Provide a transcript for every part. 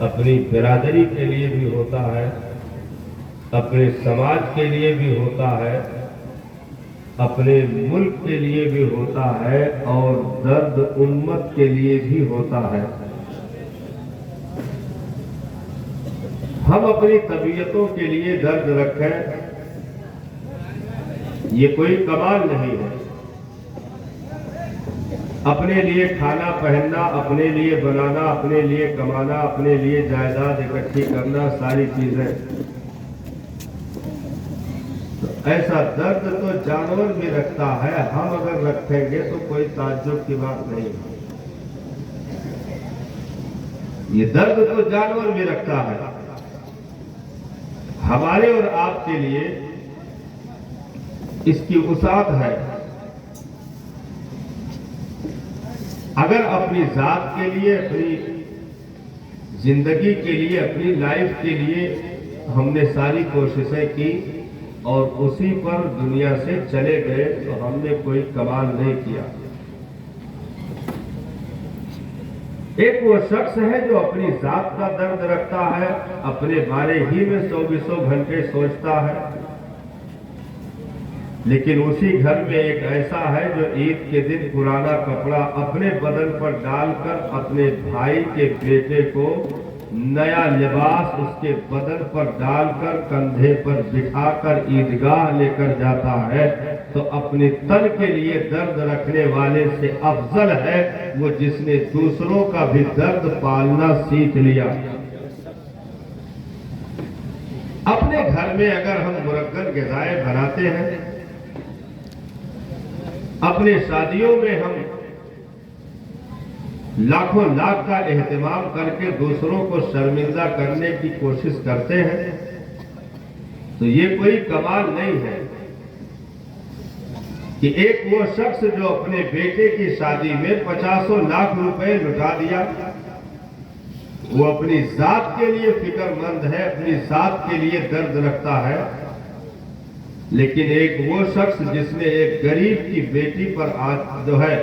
اپنی برادری کے لیے بھی ہوتا ہے، اپنے سماج کے لیے بھی ہوتا ہے، اپنے ملک کے لیے بھی ہوتا ہے، اور درد امت کے لیے بھی ہوتا ہے۔ ہم اپنی طبیعتوں کے لیے درد رکھیں، یہ کوئی کمال نہیں ہے۔ اپنے لیے کھانا پہننا، اپنے لیے بنانا، اپنے لیے کمانا، اپنے لیے جائیداد اکٹھی کرنا، ساری چیزیں، تو ایسا درد تو جانور بھی رکھتا ہے۔ ہم اگر رکھیں گے تو کوئی تعجب کی بات نہیں ہے۔ یہ درد تو جانور بھی رکھتا ہے۔ ہمارے اور آپ کے لیے اس کی وسعت ہے۔ اگر اپنی ذات کے لیے، اپنی زندگی کے لیے، اپنی لائف کے لیے ہم نے ساری کوششیں کی اور اسی پر دنیا سے چلے گئے تو ہم نے کوئی کمال نہیں کیا۔ ایک وہ شخص ہے جو اپنی ذات کا درد رکھتا ہے، اپنے بارے ہی میں 24 گھنٹے سوچتا ہے، لیکن اسی گھر میں ایک ایسا ہے جو عید کے دن پرانا کپڑا اپنے بدن پر ڈال کر اپنے بھائی کے بیٹے کو نیا لباس اس کے بدن پر ڈال کر کندھے پر بٹھا کر عیدگاہ لے کر جاتا ہے، تو اپنے تن کے لیے درد رکھنے والے سے افضل ہے وہ جس نے دوسروں کا بھی درد پالنا سیکھ لیا۔ اپنے گھر میں اگر ہم مرغن غذائیں بناتے ہیں، اپنے شادیوں میں ہم لاکھوں لاکھ کا اہتمام کر کے دوسروں کو شرمندہ کرنے کی کوشش کرتے ہیں، تو یہ کوئی کمال نہیں ہے کہ ایک وہ شخص جو اپنے بیٹے کی شادی میں 50 لاکھ روپے لٹا دیا، وہ اپنی ذات کے لیے فکر مند ہے، اپنی ذات کے لیے درد رکھتا ہے، لیکن ایک وہ شخص جس نے ایک غریب کی بیٹی پر جو ہے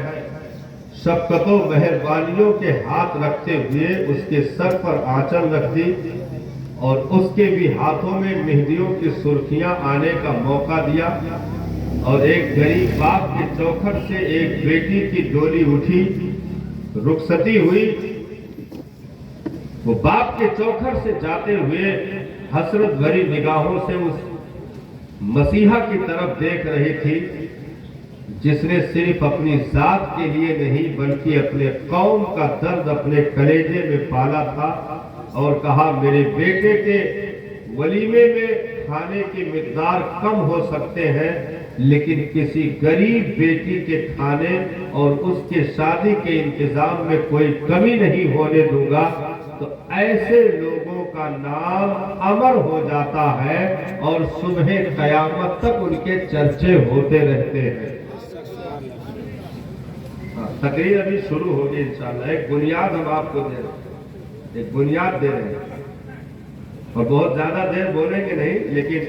شفقت و مہربانیوں کے ہاتھ رکھتے ہوئے اس کے سر پر آنچل رکھ دی اور اس کے بھی ہاتھوں میں مہندیوں کی سرخیاں آنے کا موقع دیا، اور ایک غریب باپ کے چوکھٹ سے ایک بیٹی کی ڈولی اٹھی، رخصتی ہوئی، وہ باپ کے چوکھٹ سے جاتے ہوئے حسرت بھری نگاہوں سے اس مسیحا کی طرف دیکھ رہی تھی جس نے صرف اپنی ذات کے لیے نہیں بلکہ اپنے قوم کا درد اپنے کلیجے میں پالا تھا، اور کہا میرے بیٹے کے ولیمے میں کھانے کی مقدار کم ہو سکتے ہیں، لیکن کسی غریب بیٹی کے کھانے اور اس کے شادی کے انتظام میں کوئی کمی نہیں ہونے دوں گا۔ تو ایسے لوگوں کا نام امر ہو جاتا ہے اور صبح قیامت تک ان کے چرچے ہوتے رہتے ہیں۔ تقریر ابھی شروع ہوگی انشاءاللہ۔ ایک بنیاد ہم آپ کو دے رہے ہیں، ایک بنیاد دے رہے ہیں، اور بہت زیادہ دیر بولیں گے نہیں، لیکن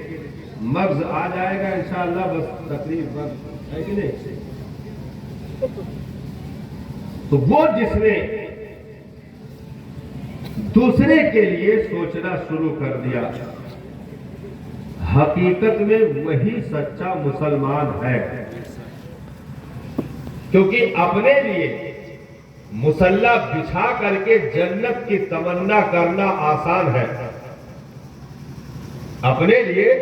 مغز آ جائے گا انشاءاللہ، بس تقریر بس ہے کہ نہیں۔ تو وہ جس نے دوسرے کے لیے سوچنا شروع کر دیا، حقیقت میں وہی سچا مسلمان ہے، کیونکہ اپنے لیے مصلی بچھا کر کے جنت کی تمنا کرنا آسان ہے۔ اپنے لیے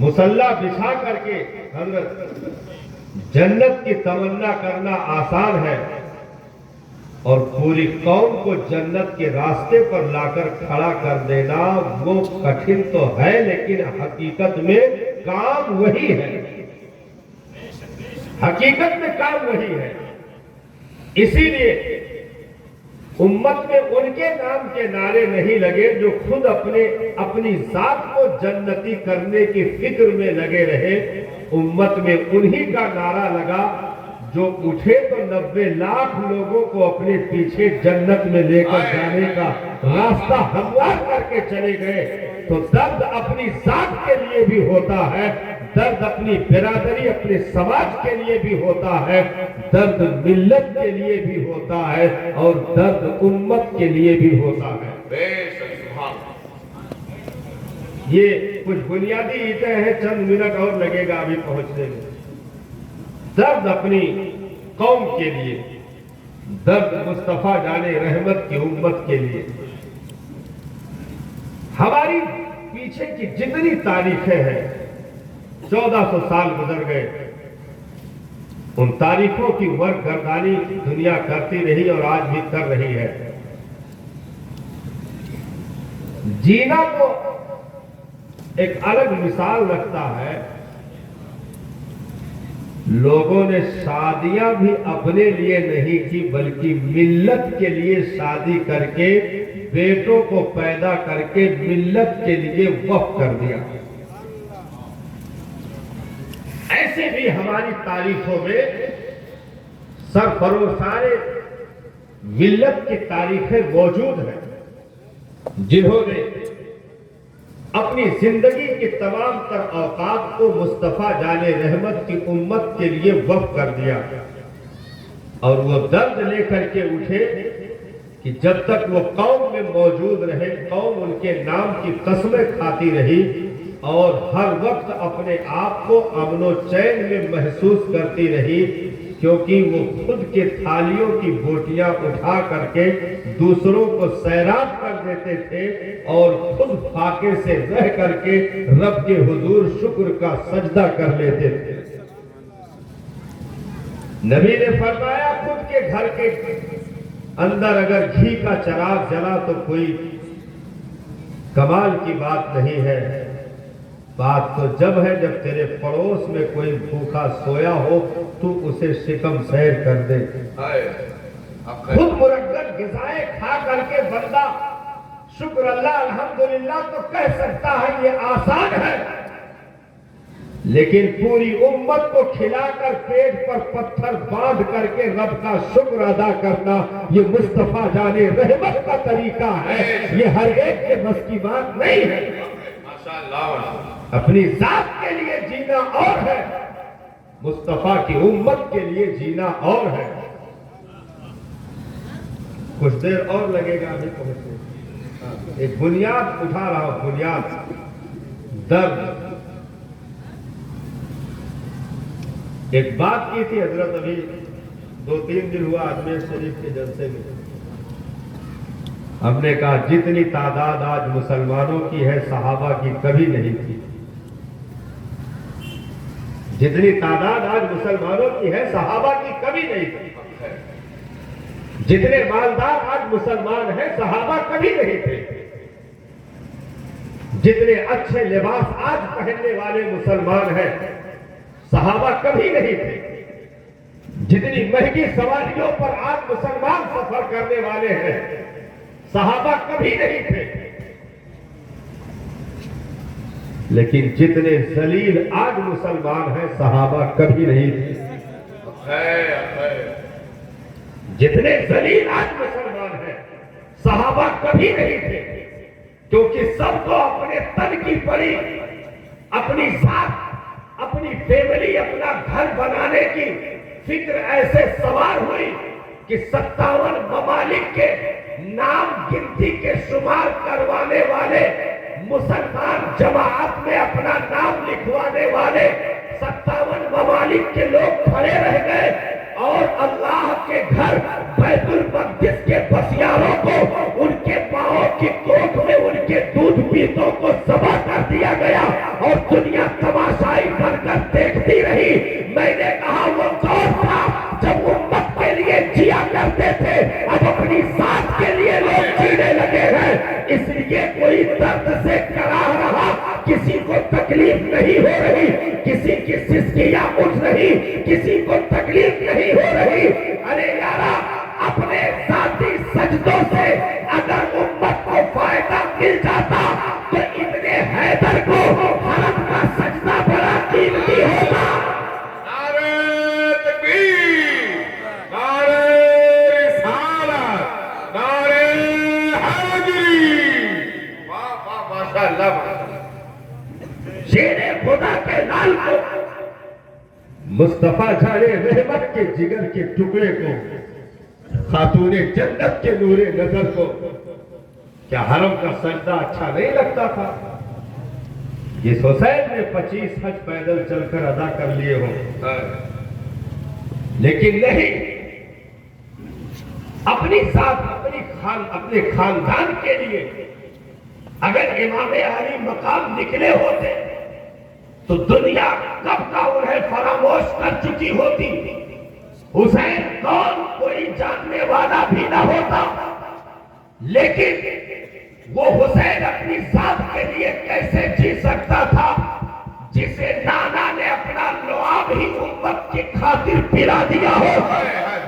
مصلی بچھا کر کے حضرت جنت کی تمنا کرنا آسان ہے، اور پوری قوم کو جنت کے راستے پر لا کر کھڑا کر دینا وہ کٹھن تو ہے، لیکن حقیقت میں کام وہی ہے۔ حقیقت میں کام وہی ہے۔ اسی لیے امت میں ان کے نام کے نعرے نہیں لگے جو خود اپنی ذات کو جنتی کرنے کی فکر میں لگے رہے، امت میں انہی کا نعرہ لگا جو اٹھے تو 90 لاکھ لوگوں کو اپنے پیچھے جنت میں لے کر جانے کا راستہ ہموار کر کے چلے گئے۔ تو درد اپنی ذات کے لیے بھی ہوتا ہے، درد اپنی برادری اپنے سماج کے لیے بھی ہوتا ہے، درد ملت کے لیے بھی ہوتا ہے، اور درد امت کے لیے بھی ہوتا ہے۔ یہ کچھ بنیادی عیدیں ہیں، چند منٹ اور لگے گا ابھی پہنچنے میں۔ درد اپنی قوم کے لیے، درد مصطفیٰ جان رحمت کی امت کے لیے۔ ہماری پیچھے کی جتنی تاریخیں ہیں، 1400 سال گزر گئے، ان تاریخوں کی ورگردانی دنیا کرتی رہی اور آج بھی کر رہی ہے۔ جینا تو ایک الگ مثال رکھتا ہے، لوگوں نے شادیاں بھی اپنے لیے نہیں کی بلکہ ملت کے لیے شادی کر کے بیٹوں کو پیدا کر کے ملت کے لیے وقف کر دیا۔ ایسے بھی ہماری تاریخوں میں سرفروشان ملت کی تاریخیں موجود ہیں، جنہوں نے اپنی زندگی کے تمام تر اوقات کو مصطفیٰ جان رحمت کی امت کے لیے وقف کر دیا، اور وہ درد لے کر کے اٹھے کہ جب تک وہ قوم میں موجود رہے، قوم ان کے نام کی قسمیں کھاتی رہی اور ہر وقت اپنے آپ کو امن و چین میں محسوس کرتی رہی، کیونکہ وہ خود کے تھالیوں کی بوٹیاں اٹھا کر کے دوسروں کو سیراب کر دیتے تھے اور خود فاقے سے رہ کر کے رب کے حضور شکر کا سجدہ کر لیتے تھے۔ نبی نے فرمایا خود کے گھر کے اندر اگر گھی کا چراغ جلا تو کوئی کمال کی بات نہیں ہے، بات تو جب ہے جب تیرے پڑوس میں کوئی بھوکا سویا ہو تو اسے شکم سیر کر دے۔ خود مرغت غذائیں کھا کر کے بندہ شکر اللہ الحمدللہ تو کہہ سکتا ہے، یہ آسان ہے، لیکن پوری امت کو کھلا کر پیٹ پر پتھر باندھ کر کے رب کا شکر ادا کرنا، یہ مصطفیٰ جان رحمت کا طریقہ ہے، یہ ہر ایک کے بس کی بات نہیں ہے۔ اپنی ذات کے لیے جینا اور ہے، مصطفیٰ کی امت کے لیے جینا اور ہے۔ کچھ دیر اور لگے گا ابھی پہنچے۔ ایک بنیاد اٹھا رہا ہوں، بنیاد درد۔ ایک بات کی تھی حضرت ابھی 2-3 دن ہوا اجمیر شریف کے جلسے میں، ہم نے کہا جتنی تعداد آج مسلمانوں کی ہے صحابہ کی کبھی نہیں تھی، جتنی تعداد آج مسلمانوں کی ہے صحابہ کی کبھی نہیں تھی، جتنے مالدار آج مسلمان ہیں صحابہ کبھی نہیں تھے، جتنے اچھے لباس آج پہننے والے مسلمان ہیں صحابہ کبھی نہیں تھے، جتنی مہنگی سواریوں پر آج مسلمان سفر کرنے والے ہیں صحابہ کبھی نہیں تھے، لیکن جتنے ذلیل آج مسلمان ہیں صحابہ کبھی نہیں تھے۔ جتنے ذلیل آج مسلمان ہیں صحابہ کبھی نہیں تھے، کیونکہ سب کو اپنے تن کی پڑی، اپنی ذات، اپنی فیملی، اپنا گھر بنانے کی فکر ایسے سوار ہوئی کہ 57 ممالک کے نام گنتی کے شمار کروانے والے مسلمان جماعت میں اپنا نام لکھوانے والے 57 ممالک کے لوگ کھڑے رہ گئے اور اللہ کے گھر بیت المقدس کے بسیاروں کو ان کے پاؤں کی کوکھ میں ان کے دودھ پیتوں کو ذبح کر دیا گیا اور دنیا تماشائی بن کر دیکھتی رہی۔ میں نے کہا وہ دور تھا جب امت کے لیے جیا کرتے تھے، اب اپنی ذات کے لیے لوگ جینے لگے ہیں، اس لیے کوئی درد سے کراہ رہا، کسی کو تکلیف نہیں ہو رہی، کسی کی سسکیاں اٹھ رہی، کسی کو تکلیف نہیں ہو رہی۔ ارے یارا اپنے ذاتی سجدوں سے اگر امت کو فائدہ مل جاتا تو ابن حیدر کو حرم کا سجدہ بڑا قیمتی ہوتا۔ نعرہ تکبیر، نعرہ رسالت، نعرہ حیدری۔ واہ واہ ماشاءاللہ، شیر خدا کے لال کو، مصطفیٰ جان رحمت کے جگر کے ٹکڑے کو، خاتون جنت کے نور نظر کو کیا حرم کا سجدہ اچھا نہیں لگتا تھا؟ جس حسین نے 25 حج پیدل چل کر ادا کر لیے ہوں، لیکن نہیں، اپنی ذات اپنے خاندان کے لیے اگر امام علی مقام نکلے ہوتے تو دنیا کب کا انہیں فراموش کر چکی ہوتی۔ حسین کون کوئی جاننے والا بھی نہ ہوتا، لیکن وہ حسین اپنی ذات کے لیے کیسے جی سکتا تھا جسے نانا نے اپنا لعاب ہی امت کی خاطر پلا دیا ہو،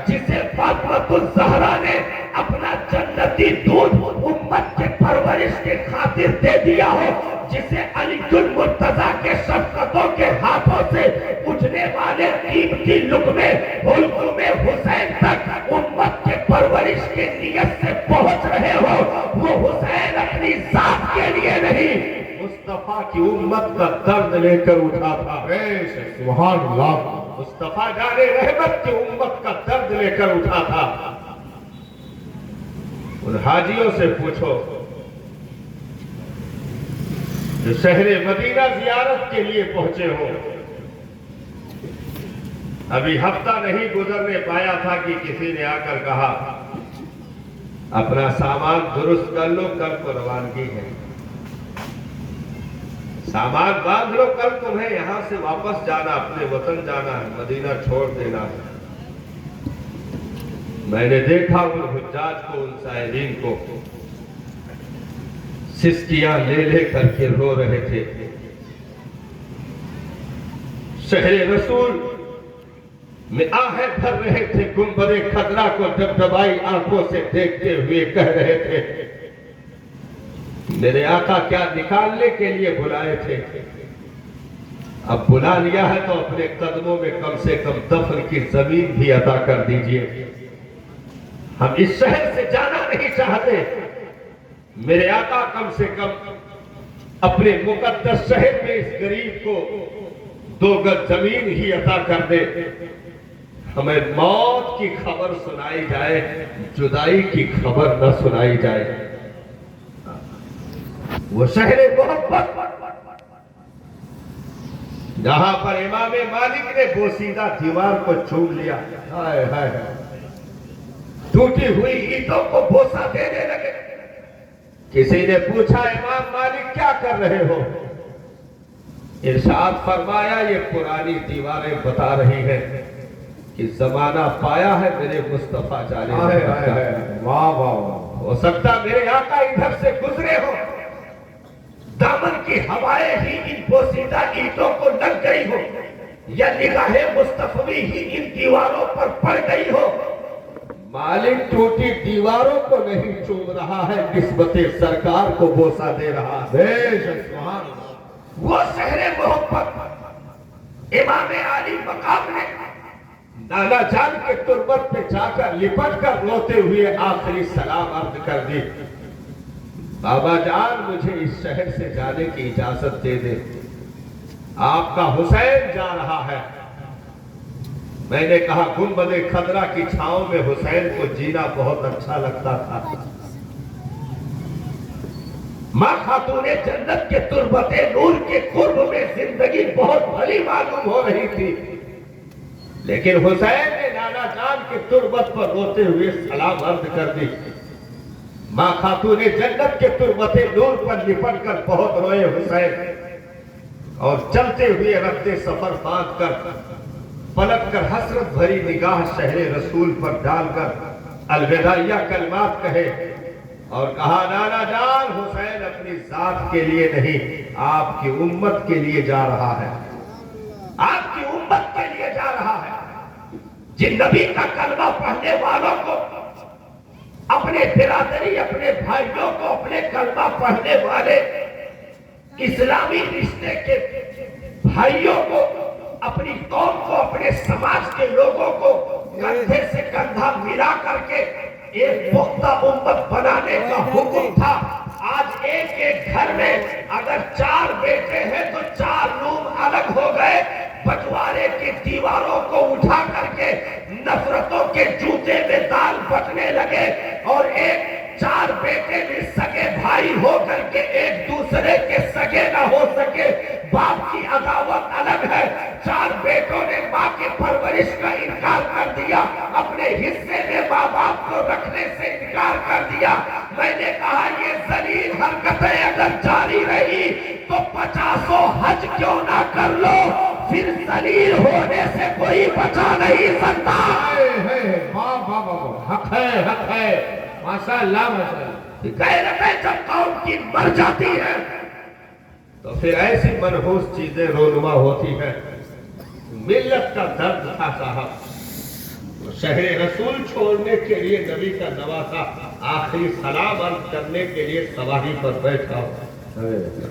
جسے فاطمہ الزہرا نے اپنا جنتی دودھ امت کے پرورش کی خاطر دے دیا ہو، جسے علی المرتضیٰ کے شفقتوں کے ہاتھوں سے اٹھنے والے قیمتی لقمے حلقوم حسین تک امت کے پرورش کی نیت سے پہنچ رہے ہو، وہ حسین اپنی ذات کے لیے نہیں، مصطفیٰ کی امت کا درد لے کر اٹھا تھا۔ سبحان اللہ، مصطفیٰ جان رحمت کی امت کا درد لے کر اٹھا تھا۔ ان حاجیوں سے پوچھو جو شہر مدینہ زیارت کے لیے پہنچے ہو، ابھی ہفتہ نہیں گزرنے پایا تھا کہ کسی نے آ کر کہا اپنا سامان درست کر لو، کل کو روانگی ہے، سامان باندھ لو، کل تمہیں یہاں سے واپس جانا، اپنے وطن جانا ہے، مدینہ چھوڑ دینا ہے۔ میں نے دیکھا ان حجاج کو، ان سائلین کو سسکیاں لے لے کر کے رو رہے تھے۔ شہر رسول میں آہیں بھر رہے تھے، گنبد خضرا کو دبدبائی آنکھوں سے دیکھتے ہوئے کہہ رہے تھے میرے آقا کیا نکالنے کے لیے بلائے تھے، اب بلا لیا ہے تو اپنے قدموں میں کم سے کم دفن کی زمین بھی عطا کر دیجئے، ہم اس شہر سے جانا نہیں چاہتے، میرے آقا کم سے کم اپنے مقدس شہر میں اس غریب کو 2 گز زمین ہی عطا کر دے، ہمیں موت کی خبر سنائی جائے، جدائی کی خبر نہ سنائی جائے۔ وہ شہر محبت جہاں پر امام مالک نے بوسیدہ دیوار کو چوم لیا، ہائے ہائے ٹوٹی ہوئی اینٹوں کو بوسہ دینے لگے۔ کسی نے پوچھا امام مالک کیا کر رہے ہو؟ ارشاد فرمایا یہ پرانی دیواریں بتا رہی ہیں کہ زمانہ پایا ہے میرے مصطفیٰ جانے واہ واہ، ہو سکتا میرے آقا ادھر سے گزرے ہو، دامن کی ہوائیں ہی ان بوسیدہ اینٹوں کو لگ گئی ہو، یا نگاہ مصطفی ہی ان دیواروں پر پڑ گئی ہو۔ مالک ٹوٹی دیواروں کو نہیں چوم رہا ہے، نسبت سرکار کو بوسہ دے رہا ہے۔ وہ شہر محبت امام علی مقام نے نانا جان کے تربت پہ جا کر لپٹ کر روتے ہوئے آخری سلام عرض کر دی، بابا جان مجھے اس شہر سے جانے کی اجازت دے دے، آپ کا حسین جا رہا ہے۔ میں نے کہا گنبد خضرا کی چھاؤں میں حسین کو جینا بہت اچھا لگتا تھا، ماں خاتون جنت کے تربت نور کے قرب میں زندگی بہت بھلی معلوم ہو رہی تھی، لیکن حسین نے نانا جان کے تربت پر روتے ہوئے سلام عرض کر دی۔ ماں خاتون جنت کے تربت نور پر لپٹ کر بہت روئے حسین، اور چلتے ہوئے رفتے سفر باندھ کر پلٹ کر حسرت بھری نگاہ شہر رسول پر ڈال کر الوداعیہ کلمات کہے اور کہا نانا جان حسین اپنی ذات کے لیے نہیں آپ کی امت کے لیے جا رہا ہے، آپ کی امت کے لیے جا رہا ہے۔ جن نبی کا کلمہ پڑھنے والوں کو، اپنے برادری اپنے بھائیوں کو، اپنے کلمہ پڑھنے والے اسلامی رشتے کے بھائیوں کو، اپنی قوم کو، اپنے سماج کے لوگوں کو کندھے سے کندھا ملا کر کے ایک پختہ امت بنانے کا حکم تھا، آج ایک ایک گھر میں اگر 4 بیٹے ہیں تو 4 روم الگ ہو گئے. بٹوارے کی دیواروں کو اٹھا کر کے نفرتوں کے جوتے میں دال بٹنے لگے اور 4 بیٹے بھی سگے بھائی ہو کر کے ایک دوسرے کے سگے نہ ہو سکے. باپ کی عداوت الگ ہے. 4 بیٹوں نے ماں کی پرورش کا انکار کر دیا, اپنے حصے میں ماں باپ کو رکھنے سے انکار کر دیا. میں نے کہا یہ ذلیل حرکتیں اگر جاری رہی تو 50 حج کیوں نہ کر لو, پھر ذلیل ہونے سے کوئی بچا نہیں سکتا. حق ہے ماشاء اللہ ماشاء اللہ. غیرتیں جب قوم کی مر جاتی ہے تو پھر ایسی منحوس چیزیں رونما ہوتی ہیں. ملت کا درد تھا صاحب. شہر رسول چھوڑنے کے لیے نبی کا نواسا آخری سلام عرض کرنے کے لیے سواری پر بیٹھا.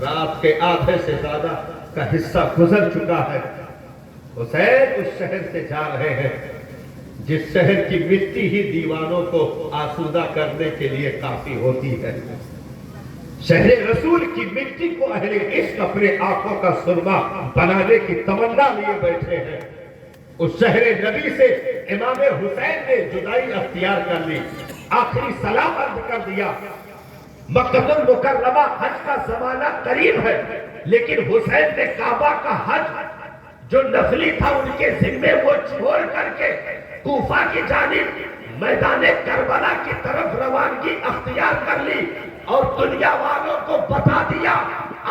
رات کے آدھے سے زیادہ کا حصہ گزر چکا ہے. حسین اس شہر سے جا رہے ہیں جس شہر کی مٹی ہی دیوانوں کو آسودہ کرنے کے لیے کافی ہوتی ہے. شہر رسول کی مٹی کو اہل عشق اپنے آنکھوں کا سرما بنانے کی تمنا لیے بیٹھے ہیں. اس شہر نبی سے امام حسین نے جدائی اختیار کر لی, آخری سلام عرض کر دیا. مکہ المکرمہ حج کا زمانہ قریب ہے, لیکن حسین نے کعبہ کا حج جو نفلی تھا ان کے ذمے وہ چھوڑ کر کے کوفہ کی جانب میدان کربلا کی طرف روانگی اختیار کر لی اور دنیا والوں کو بتا دیا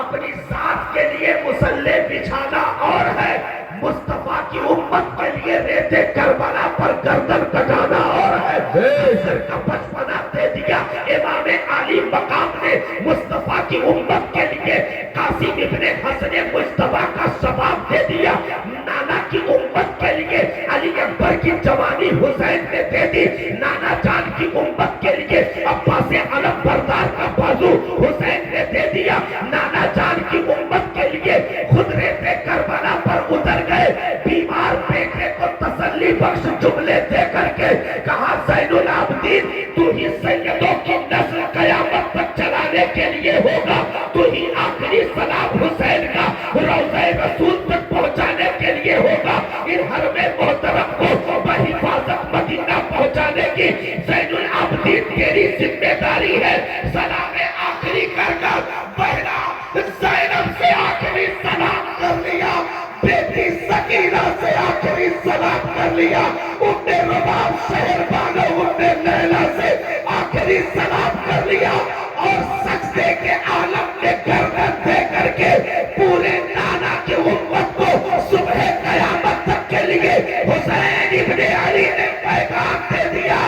اپنی ذات کے لیے مصلی بچھانا اور ہے, مصطفیٰ کی امت کے لیے ریتے کربلا پر گردن کٹانا اور ہے. حضر کا بچپنا دے دیا امام علی مقام نے مصطفیٰ کی امت کے لیے. قاسم ابن حسن مصطفیٰ کا شباب دے دیا. نانا کی امت کے لیے علی اکبر کی جوانی حسین نے دے دی. نانا جان کی امت کے لیے عباس علم بردار کا بازو حسین نے دے دیا. نانا جان کی امت کے لیے خود ریتے کربلا پر اتر گئے. بیمار بیٹے کو تسلی بخش جملے دے کر کے کہا زین العابدین تو ہی سیدوں کی نسل قیامت تک چلانے کے لیے ہوگا, تو ہی آخری سلام حسین کا روضہ رسول تک پہنچانے کے لیے ہوگا. ان حرم محترم کو بحفاظت مدینہ پہنچانے کی زین العابدین تیری ذمہ داری ہے. سلام آخری کر کر بہنا زینب سے آخری سلام کر لیا, بیٹی سکینہ سے آخری سلام کر لیا, ام رباب شہر بانو ام لیلا سے آخری سلام کر لیا اور سجدے کے عالم میں گردن دے کر کے پورے نانا کی امت کو صبح قیامت تک کے لیے حسین ابن علی نے پیغام دے دیا,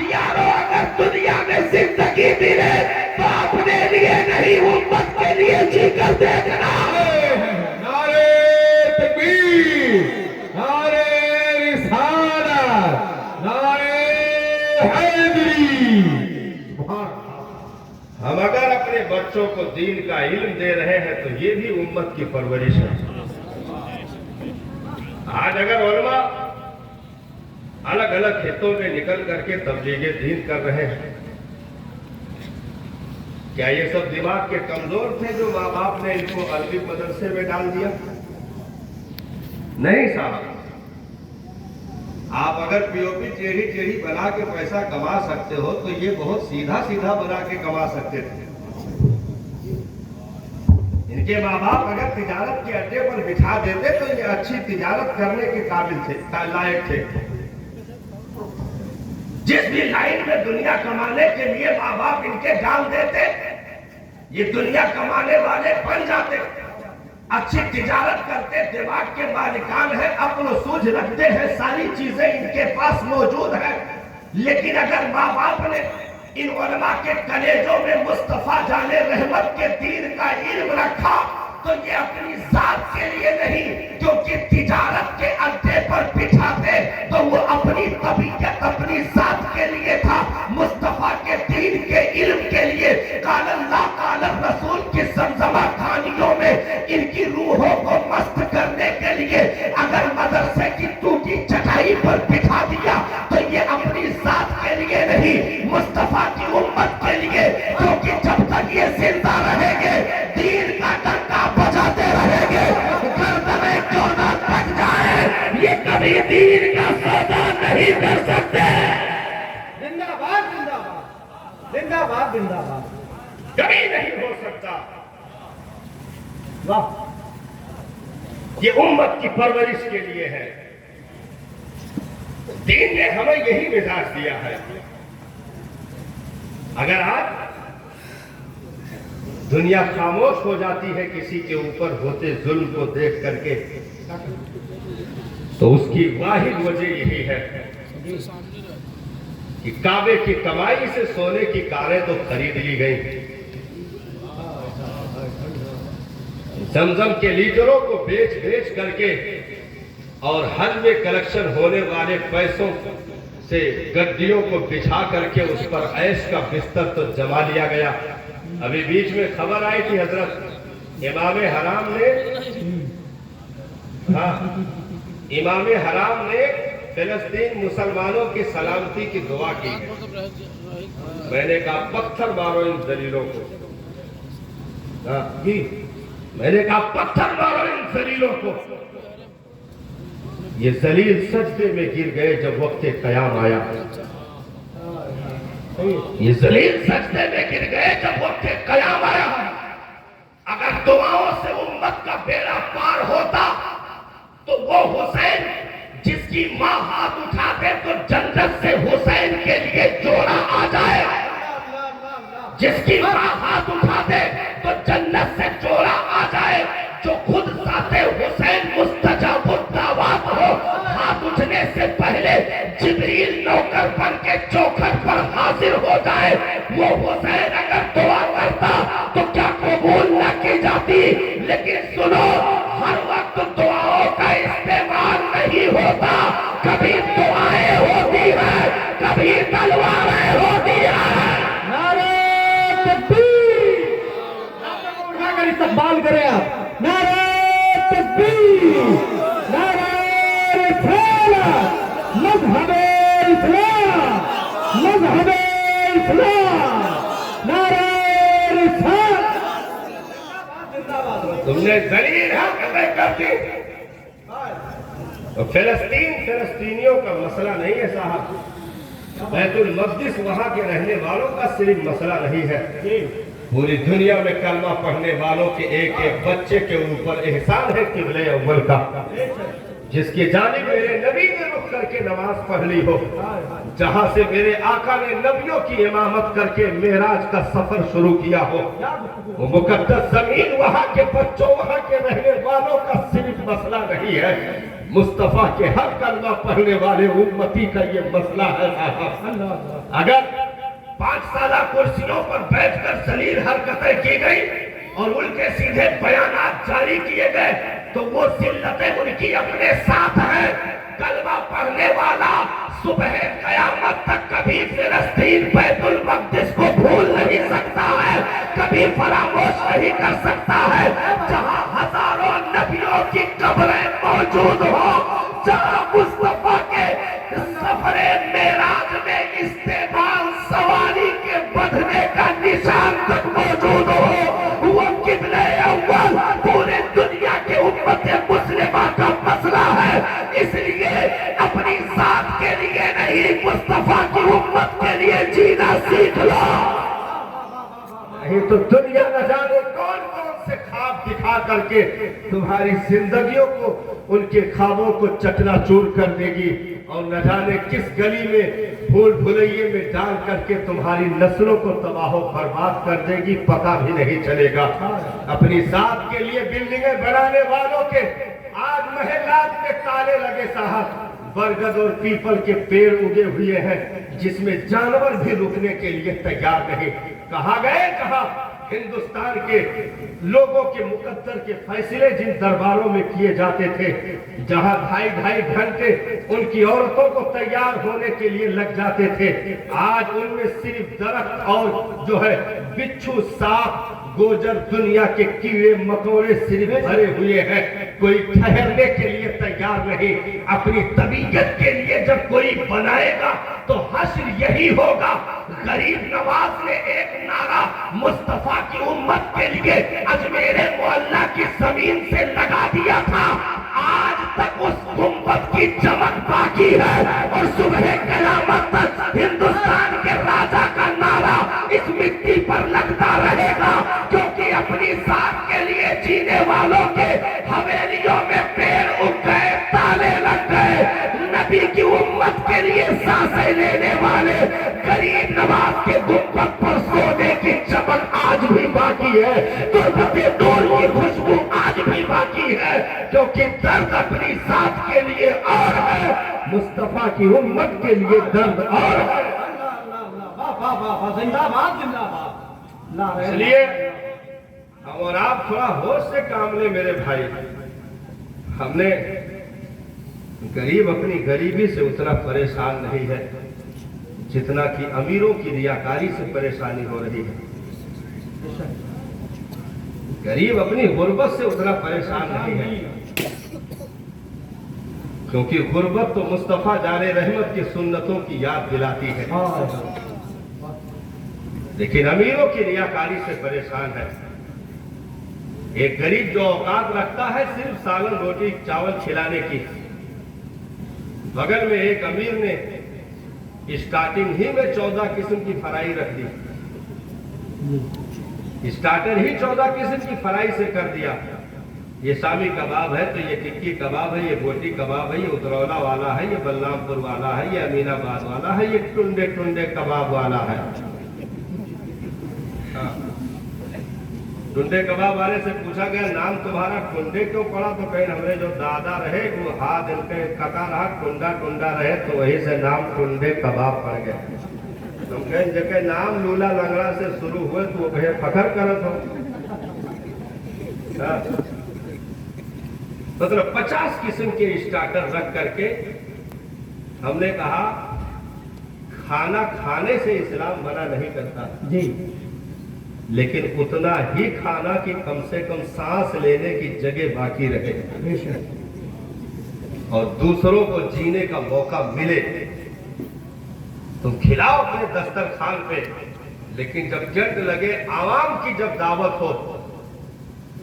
یارو اگر دنیا میں زندگی ملے تو اپنے لیے نہیں امت کے لیے جی کر دیکھنا. نعرے تکبیر, نعرے رسالت, نعرے حیدری. ہم اگر اپنے بچوں کو دین کا علم دے رہے ہیں تو یہ بھی امت کی پرورش ہے. آج اگر علماء الگ الگ خطوں میں نکل کر کے تبلیغ دین کر رہے ہیں, کیا یہ سب دماغ کے کمزور تھے جو ماں باپ نے ان کو عربی مدرسے میں ڈال دیا؟ نہیں صاحب. آپ اگر پی او پی ٹیڑھی ٹیڑھی بنا کے پیسہ کما سکتے ہو تو یہ بہت سیدھا سیدھا بنا کے کما سکتے تھے. ان کے ماں باپ اگر تجارت کے اڈے پر بٹھا دیتے تو یہ اچھی تجارت کرنے کے قابل تھے, لائق تھے. جس بھی لائن میں دنیا کمانے کے لیے ماں باپ ان کے ڈال دیتے یہ دنیا کمانے والے بن جاتے. اچھی تجارت کرتے, دماغ کے مالکان ہیں, عقل و سوجھ رکھتے ہیں, ساری چیزیں ان کے پاس موجود ہیں. لیکن اگر ماں باپ نے ان علماء کے کلیجوں میں مصطفیٰ جان رحمت کے دین کا علم رکھا تو یہ اپنی ذات کے لیے نہیں, کیونکہ تجارت کے اڈے پر بٹھاتے تو وہ اپنی طبیعت اپنی ذات کے لیے تھا, مصطفیٰ کے دین کے علم کے لیے. قال اللہ قال رسول کی زمزمہ کہانیوں میں ان کی روحوں کو مست کرنے کے لیے اگر مدرسے کی ٹوٹی چٹائی پر بٹھا دیا تو یہ اپنی ذات کے لیے نہیں, مصطفیٰ کی امت کے لیے, کیونکہ جب تک یہ زندہ رہے زندہ باد زندہ باد. کبھی نہیں ہو سکتا. واہ. یہ امت کی پرورش کے لیے ہے. دین نے ہمیں یہی مزاج دیا ہے. اگر آج دنیا خاموش ہو جاتی ہے کسی کے اوپر ہوتے ظلم کو دیکھ کر کے تو اس کی واحد وجہ یہی ہے کہ کعبے کی کمائی سے سونے کی کاریں تو خرید لی گئی. زمزم کے لیٹروں کو بیچ بیچ کر کے اور حج میں کلیکشن ہونے والے پیسوں سے گدیوں کو بچھا کر کے اس پر عیش کا بستر تو جما لیا گیا. ابھی بیچ میں خبر آئی تھی حضرت امام حرام نے فلسطین مسلمانوں کی سلامتی کی دعا کی ہے. میں نے کہا پتھر مارو ان ذلیلوں کو. میں نے کہا پتھر مارو ان ذلیلوں کو. یہ ذلیل سجدے میں گر گئے جب وقت قیام آیا. یہ ذلیل سجدے میں گر گئے جب وقت قیام آیا. اگر دعاؤں سے امت کا بیڑا پار ہوتا تو وہ حسین جس کی ماں ہاتھ اٹھاتے تو جنت سے حسین کے لیے جوڑا آ جائے. جس کی ماں ہاتھ اٹھاتے تو جنت سے جوڑا آ جائے. جو خود ذات حسین مستجاب الدعوات ہو, ہاتھ اٹھنے سے پہلے جبریل نوکر بن کے چوکھٹ پر حاضر ہو جائے. وہ حسین اگر دعا کرتا تو کیا قبول نہ کی جاتی؟ لیکن سنو, ہر وقت دعاؤں کا استعمال نہیں ہوتا. کبھی دعائیں ہوتی ہیں, کبھی تلواریں ہوتی ہیں. نعرہ تکبیر. اٹھا کر استقبال کریں آپ. نعرہ تکبیر, نعرہ رسالت, مذہب اسلام, مذہب اسلام, نعرہ رسالت. تم نے ذلیل حرکتیں کر دی. فلسطینیوں کا مسئلہ نہیں ہے صاحب. بیت المقدس وہاں کے رہنے والوں کا صرف مسئلہ نہیں ہے. پوری دنیا میں کلمہ پڑھنے والوں کے ایک ایک بچے کے اوپر احسان ہے قبلہ اول کا, جس کی جانب میرے نبی نے رخ کر کے نماز پڑھ لی ہو, جہاں سے میرے آقا نے نبیوں کی امامت کر کے معراج کا سفر شروع کیا ہو. وہ مقدس زمین وہاں کے بچوں, وہاں کے رہنے والوں کا صرف مسئلہ نہیں ہے. مصطفیٰ کے ہر کلمہ پڑھنے والے امتی کا یہ مسئلہ ہے صاحب. اگر 5 سالہ کرسیوں پر بیٹھ کر ذلیل حرکتیں کی گئی اور ان کے سیدھے بیانات جاری کیے گئے تو وہ ذلتیں ان کی اپنے ساتھ ہیں. کلمہ پڑھنے والا صبح قیامت تک کبھی فلسطین بیت المقدس کو بھول نہیں سکتا ہے, کبھی فراموش نہیں کر سکتا ہے. جہاں ہزاروں نبیوں کی قبریں موجود ہوں, جہاں مصطفیٰ کے سفر معراج میں استعمال سواری کے بدھنے کا نشان تک موجود ہو, وہ قبلہ اول پورے دنیا کے امت مسلمہ کا مسئلہ ہے. اس لیے اپنی ذات کے لیے نہیں, مصطفیٰ کی امت کے لیے جینا سیکھ لو. نہیں تو دنیا نہ جانے کون کون سے خواب دکھا کر کے تمہاری زندگیوں کو, ان کے خوابوں کو چکنا چور کر دے گی, اور نہ جانے کس گلی میں بھول بھلائیے میں ڈال کر کے تمہاری نسلوں کو تباہ و برباد کر دے گی, پتہ بھی نہیں چلے گا. اپنی ذات کے لیے بلڈنگیں بنانے والوں کے آج محلات میں تالے لگے صاحب. برگد اور پیپل کے پیڑ اگے ہوئے ہیں جس میں جانور بھی رکنے کے لیے تیار نہیں. کہا گئے کہا ہندوستان کے لوگوں کے مقدر کے فیصلے جن درباروں میں کیے جاتے تھے, جہاں 2.5 گھنٹے ان کی عورتوں کو تیار ہونے کے لیے لگ جاتے تھے, آج ان میں صرف درخت اور جو ہے بچھو, سانپ, گوجر, دنیا کے کیڑے مکوڑے صرف بھرے ہوئے ہیں. کوئی ٹھہرنے کے لیے تیار نہیں. اپنی طبیعت کے لیے جب کوئی بنائے گا تو حشر یہی ہوگا. غریب نواز نے ایک نعرہ مصطفیٰ کی امت کے لیے اجمیر معلیٰ کی زمین سے لگا دیا تھا, آج تک اس گنبد کی چمک باقی ہے, اور صبح قیامت تک ہندوستان کے راجا کا نعرہ مٹی پر لگتا رہے گا، کیونکہ اپنی ذات کے لیے جینے والوں کے حویلیوں میں پیر اگ گئے، تالے لگ گئے۔ نبی کی امت کے لیے سانسیں لینے والے غریب نواز کے گنبد پر سونے کی چمن آج بھی باقی ہے، تربت نور کی خوشبو آج بھی باقی ہے، کیونکہ درد اپنی ذات کے لیے اور ہے، مصطفیٰ کی امت کے لیے درد اور ہے۔ اس لیے ہم اور آپ تھوڑا ہوش سے کام لیں میرے بھائی۔ ہم نے غریب اپنی غریبی سے اتنا پریشان نہیں ہے جتنا کہ امیروں کی ریاکاری سے پریشانی ہو رہی ہے۔ غریب اپنی غربت سے اتنا پریشان نہیں ہے، کیونکہ غربت تو مصطفیٰ جان رحمت کی سنتوں کی یاد دلاتی ہے، لیکن امیروں کی ریاکاری سے پریشان ہے۔ ایک غریب جو اوقات رکھتا ہے صرف سالن روٹی چاول کھلانے کی، بغل میں ایک امیر نے اسٹارٹنگ ہی میں 14 قسم کی فرائی رکھ دی، اسٹارٹر ہی 14 قسم کی فرائی سے کر دیا۔ یہ شامی کباب ہے تو یہ ٹکی کباب ہے، یہ بوٹی کباب ہے، یہ اترولہ والا ہے، یہ بلرام پور والا ہے، یہ امین آباد والا ہے، یہ ٹنڈے ٹنڈے کباب والا ہے۔ ٹنڈے کباب والے سے پوچھا گیا نام تمہارا ٹنڈے کیوں پڑا؟ تو کہیں ہمارے جو دادا رہے وہ ہاتھ ان کے کتا رہا ٹنڈا ٹنڈا رہے تو وہی سے نام ٹنڈے کباب پڑ گیا۔ ہم کہیں جگہ نام لولا لنگڑا سے شروع ہوئے تو وہ کہیں فخر کرت ہو۔ مطلب 50 قسم کے اسٹارٹر رکھ کر کے ہم نے کہا کھانا کھانے سے اسلام منع نہیں کرتا جی، لیکن اتنا ہی کھانا کہ کم سے کم سانس لینے کی جگہ باقی رہے اور دوسروں کو جینے کا موقع ملے۔ تم کھلاؤ اپنے دسترخوان پہ، لیکن جب جنگ لگے عوام کی جب دعوت ہو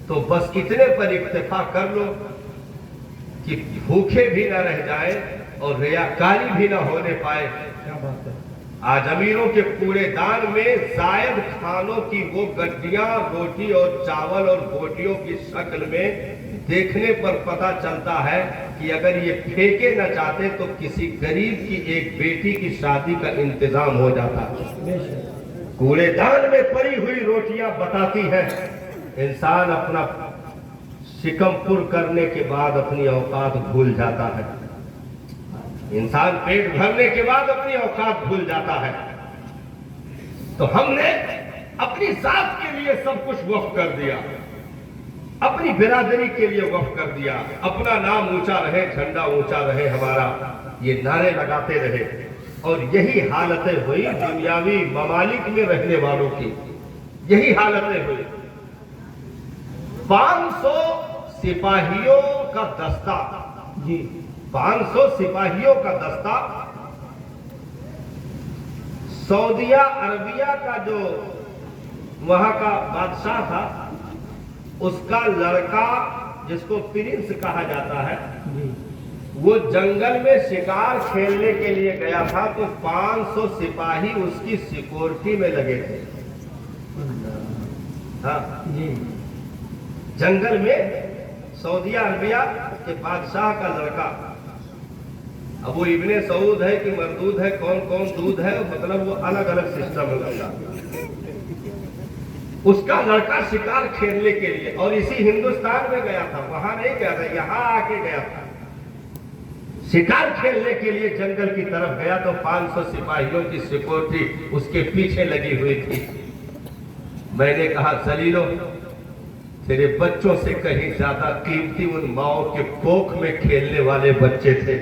تو بس اتنے پر اکتفا کر لو کہ بھوکے بھی نہ رہ جائے اور ریاکاری بھی نہ ہونے پائے۔ آج امیروں کے کوڑے دان میں زائد کھانوں کی وہ گڈیاں روٹی اور چاول اور بوٹیوں کی شکل میں دیکھنے پر پتہ چلتا ہے کہ اگر یہ پھینکے نہ جاتے تو کسی غریب کی ایک بیٹی کی شادی کا انتظام ہو جاتا۔ کوڑے دان میں پڑی ہوئی روٹیاں بتاتی ہیں انسان اپنا شکم پر کرنے کے بعد اپنی اوقات بھول جاتا ہے، انسان پیٹ بھرنے کے بعد اپنی اوقات بھول جاتا ہے۔ تو ہم نے اپنی ذات کے لیے سب کچھ وقف کر دیا، اپنی برادری کے لیے وقف کر دیا، اپنا نام اونچا رہے، جھنڈا اونچا رہے ہمارا، یہ نعرے لگاتے رہے۔ اور یہی حالتیں ہوئی دنیاوی ممالک میں رہنے والوں کی، یہی حالتیں ہوئی۔ 500 سپاہیوں کا دستہ، جی 500 سپاہیوں کا دستہ سعودیہ عربیہ کا جو وہاں کا بادشاہ تھا اس کا لڑکا جس کو پرنس کہا جاتا ہے، وہ جنگل میں شکار کھیلنے کے لیے گیا تھا تو 500 سپاہی اس کی سیکورٹی میں لگے تھے۔ ہاں جنگل میں سعودیہ عربیہ کے بادشاہ کا لڑکا، اب وہ ابن سعود ہے کہ مردود ہے، کون کون دودھ ہے، مطلب وہ الگ الگ سسٹم ہوگا۔ اس کا لڑکا شکار کھیلنے کے لیے، اور اسی ہندوستان میں گیا تھا، وہاں نہیں گیا تھا، یہاں آ کے گیا تھا، شکار کھیلنے کے لیے جنگل کی طرف گیا تو 500 سپاہیوں کی سیکورٹی اس کے پیچھے لگی ہوئی تھی۔ میں نے کہا ذلیلو، تیرے بچوں سے کہیں زیادہ قیمتی ان ماؤں کے کوکھ میں کھیلنے والے بچے تھے۔